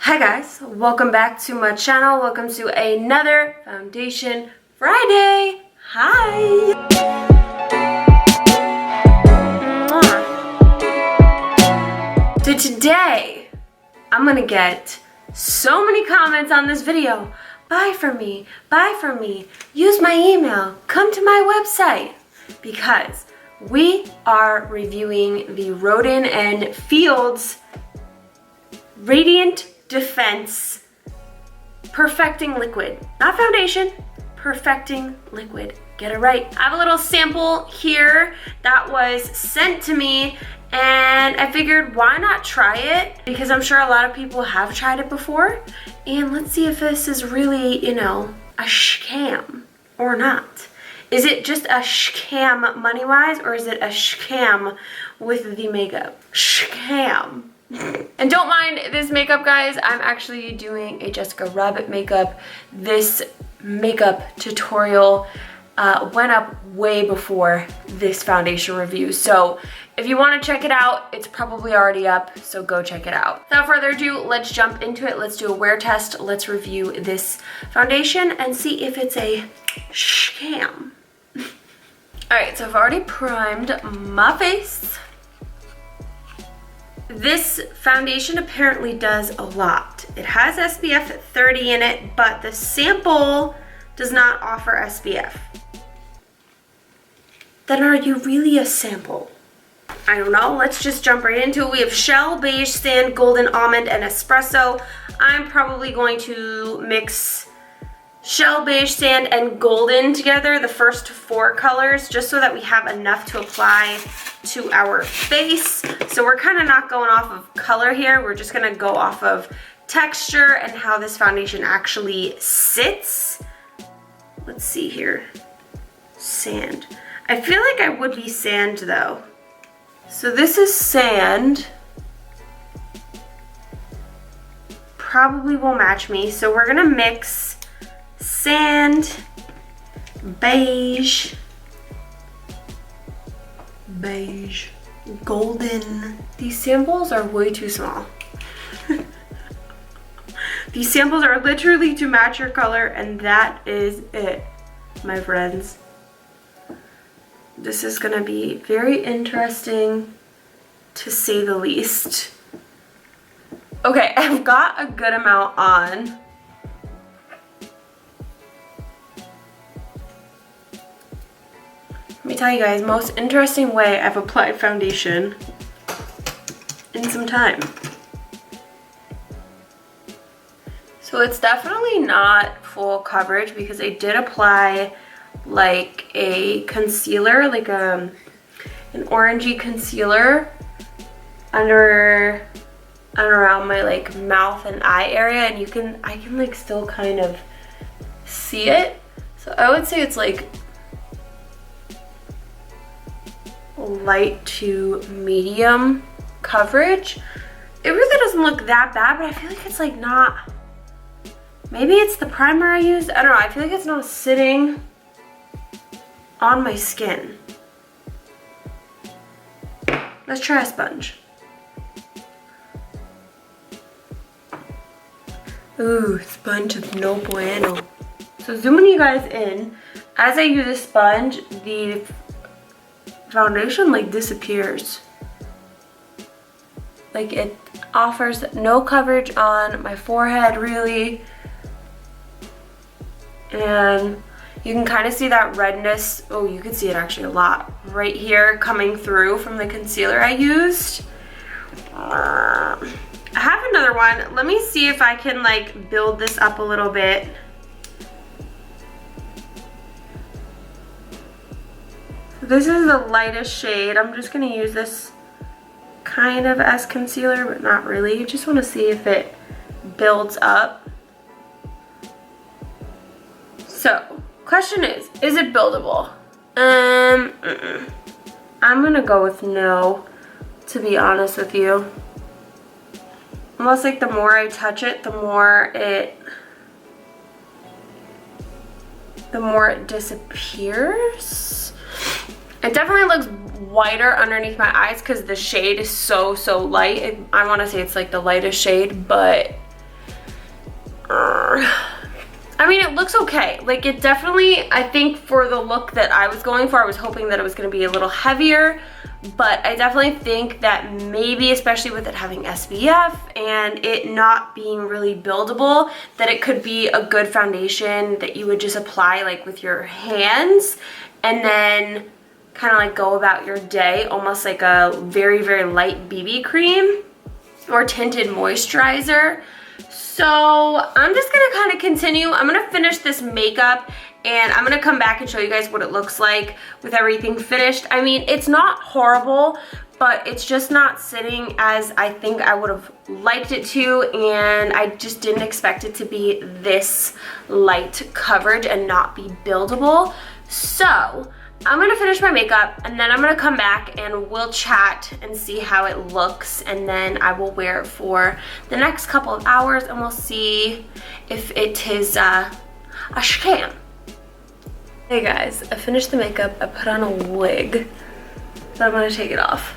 Hi guys, welcome back to my channel. Welcome to another Foundation Friday. Hi. So today, I'm gonna get so many comments on this video. Buy from me, use my email, come to my website. Because we are reviewing the Rodan and Fields Radiant Defense Perfecting Liquid. Not foundation, perfecting liquid. Get it right. I have a little sample here that was sent to me and I figured why not try it? Because I'm sure a lot of people have tried it before. And let's see if this is really, you know, a scam or not. Is it just a scam money-wise or is it a scam with the makeup? Scam. And don't mind this makeup, guys. I'm actually doing a Jessica Rabbit makeup. This makeup tutorial went up way before this foundation review. So if you want to check it out, it's probably already up, so go check it out. Without further ado, let's jump into it. Let's do a wear test. Let's review this foundation and see if it's a scam. All right, so I've already primed my face. This foundation apparently does a lot. It has SPF 30 in it, but the sample does not offer SPF. Then are you really a sample? I don't know, let's just jump right into it. We have Shell, Beige, Sand, Golden, Almond, and Espresso. I'm probably going to mix Shell, Beige, Sand, and Golden together, the first 4 colors, just so that we have enough to apply to our face. So we're kind of not going off of color here. We're just gonna go off of texture and how this foundation actually sits. Let's see here. Sand. I feel like I would be sand though. So this is sand. Probably will match me. So we're gonna mix sand, beige, golden. These samples are way too small. These samples are literally to match your color, and that is it, my friends. This is gonna be very interesting, to say the least. Okay, I've got a good amount on. Let me tell you guys, most interesting way I've applied foundation in some time. So it's definitely not full coverage because I did apply like a concealer, like an orangey concealer under and around my like mouth and eye area, and I can like still kind of see it. So I would say it's like light to medium coverage. It really doesn't look that bad, but I feel like it's like not, maybe it's the primer I used, I don't know, I feel like it's not sitting on my skin. Let's try a sponge. Ooh, sponge is no bueno. So zooming you guys in, as I use a sponge, the foundation like disappears. Like it offers no coverage on my forehead really, and you can kind of see that redness. Oh, you can see it actually a lot right here coming through from the concealer I used. I have another one. Let me see if I can like build this up a little bit. This is the lightest shade. I'm just gonna use this kind of as concealer, but not really. You just wanna see if it builds up. So, question is it buildable? I'm gonna go with no, to be honest with you. Almost like the more I touch it, the more it disappears. It definitely looks whiter underneath my eyes because the shade is so light. I want to say it's like the lightest shade, but I mean, it looks okay. Like, it definitely, I think for the look that I was going for, I was hoping that it was gonna be a little heavier, but I definitely think that maybe, especially with it having SPF and it not being really buildable, that it could be a good foundation that you would just apply like with your hands and then kind of like go about your day, almost like a very, very light BB cream or tinted moisturizer. So I'm just gonna kind of continue. I'm gonna finish this makeup and I'm gonna come back and show you guys what it looks like with everything finished. I mean, it's not horrible, but it's just not sitting as I think I would have liked it to, and I just didn't expect it to be this light coverage and not be buildable. So I'm gonna finish my makeup and then I'm gonna come back and we'll chat and see how it looks, and then I will wear it for the next couple of hours and we'll see if it is a scam. Hey guys, I finished the makeup. I put on a wig, but I'm gonna take it off.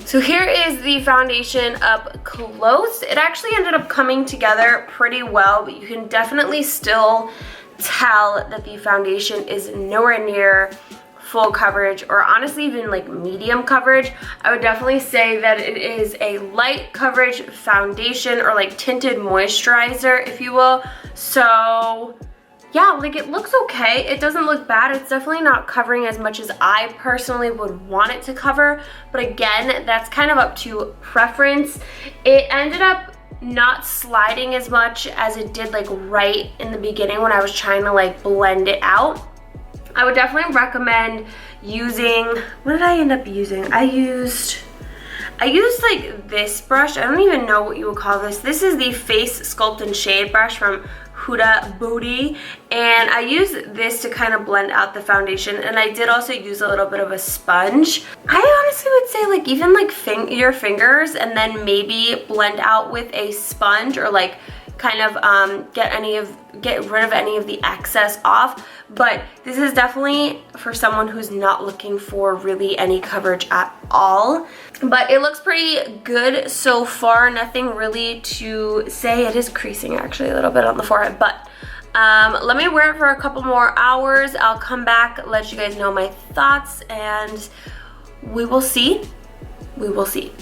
So here is the foundation up close. It actually ended up coming together pretty well, but you can definitely still tell that the foundation is nowhere near full coverage, or honestly even like medium coverage. I would definitely say that it is a light coverage foundation, or like tinted moisturizer, if you will. So yeah, like it looks okay. It doesn't look bad. It's definitely not covering as much as I personally would want it to cover, but again, that's kind of up to preference. It ended up not sliding as much as it did like right in the beginning when I was trying to like blend it out. I would definitely recommend using, what did I end up using? I used like this brush. I don't even know what you would call this. This is the Face Sculpt and Shade brush from Huda Beauty, and I used this to kind of blend out the foundation, and I did also use a little bit of a sponge. I honestly would say like even like your fingers, and then maybe blend out with a sponge, or like kind of get rid of any of the excess off. But this is definitely for someone who's not looking for really any coverage at all. But it looks pretty good so far. Nothing really to say. It is creasing actually a little bit on the forehead, but let me wear it for a couple more hours. I'll come back, let you guys know my thoughts, and we will see. We will see.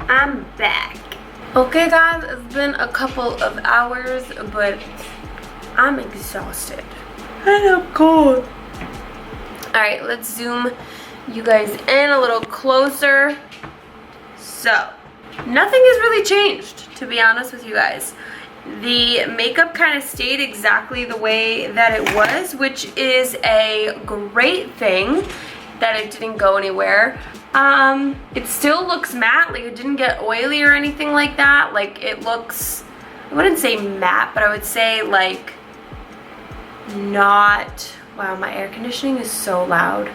I'm back. Okay guys, it's been a couple of hours, but I'm exhausted and I'm cold. All right, let's zoom you guys in a little closer. So nothing has really changed, to be honest with you guys. The makeup kind of stayed exactly the way that it was, which is a great thing that it didn't go anywhere. It still looks matte, like it didn't get oily or anything like that. Like it looks, I wouldn't say matte, but I would say like not, wow, my air conditioning is so loud.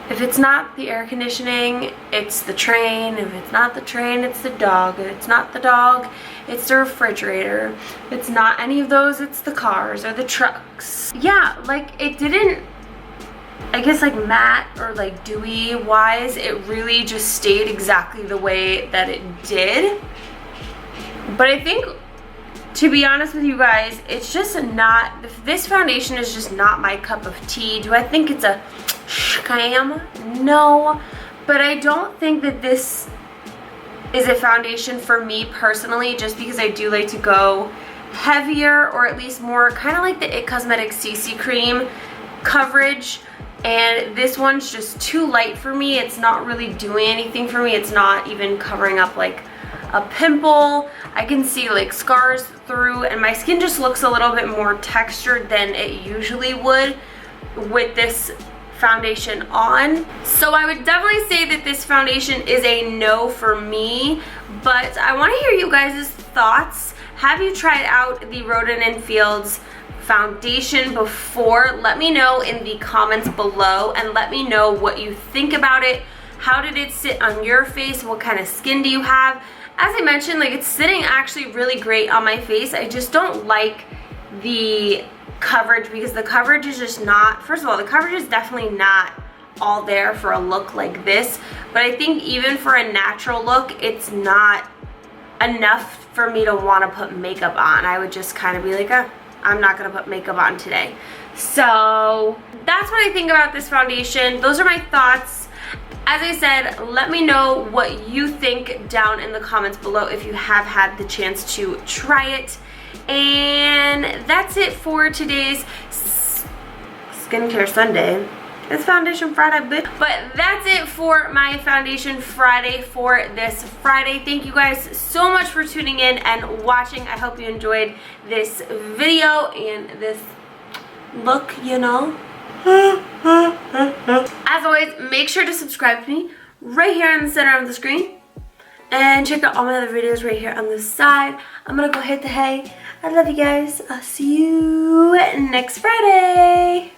If it's not the air conditioning, it's the train. If it's not the train, it's the dog. If it's not the dog, it's the refrigerator. If it's not any of those, it's the cars or the trucks. Yeah, like it didn't, I guess like matte or like dewy wise, it really just stayed exactly the way that it did. But I think, to be honest with you guys, it's just not, this foundation is just not my cup of tea. Do I think it's a scam? No, but I don't think that this is a foundation for me personally, just because I do like to go heavier, or at least more kind of like the IT Cosmetics CC cream coverage. And this one's just too light for me. It's not really doing anything for me. It's not even covering up like a pimple. I can see like scars through, and my skin just looks a little bit more textured than it usually would with this foundation on. So I would definitely say that this foundation is a no for me, but I want to hear you guys' thoughts. Have you tried out the Rodan & Fields foundation before? Let me know in the comments below, and let me know what you think about it. How did it sit on your face? What kind of skin do you have? As I mentioned, like, it's sitting actually really great on my face. I just don't like the coverage, because the coverage is just not, first of all, the coverage is definitely not all there for a look like this, but I think even for a natural look, it's not enough for me to want to put makeup on. I would just kind of be like, I'm not going to put makeup on today. So that's what I think about this foundation. Those are my thoughts. As I said, let me know what you think down in the comments below if you have had the chance to try it. And that's it for today's Skincare Sunday. It's Foundation Friday, bitch. But that's it for my Foundation Friday for this Friday. Thank you guys so much for tuning in and watching. I hope you enjoyed this video and this look, you know. As always, make sure to subscribe to me right here in the center of the screen. And check out all my other videos right here on the side. I'm gonna go hit the hay. I love you guys. I'll see you next Friday.